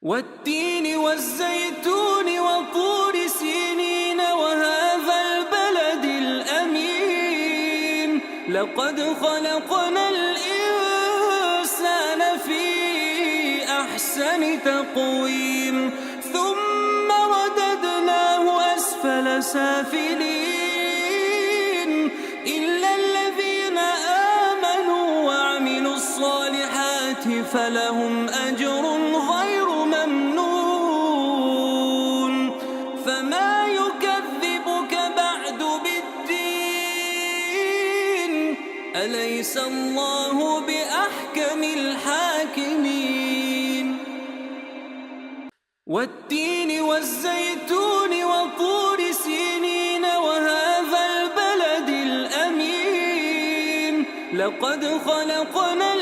والتين والزيتون وطور سينين وهذا البلد الأمين لقد خلقنا الإنسان في أحسن تقويم ثم رددناه أسفل سافلين إلا الذين آمنوا وعملوا الصالحات فلهم أجر غير ممنون فما يكذبك بعد بالدين أليس الله بأحكم الحاكمين والتين والزيتون وطور سينين وهذا البلد الأمين لقد خلقنا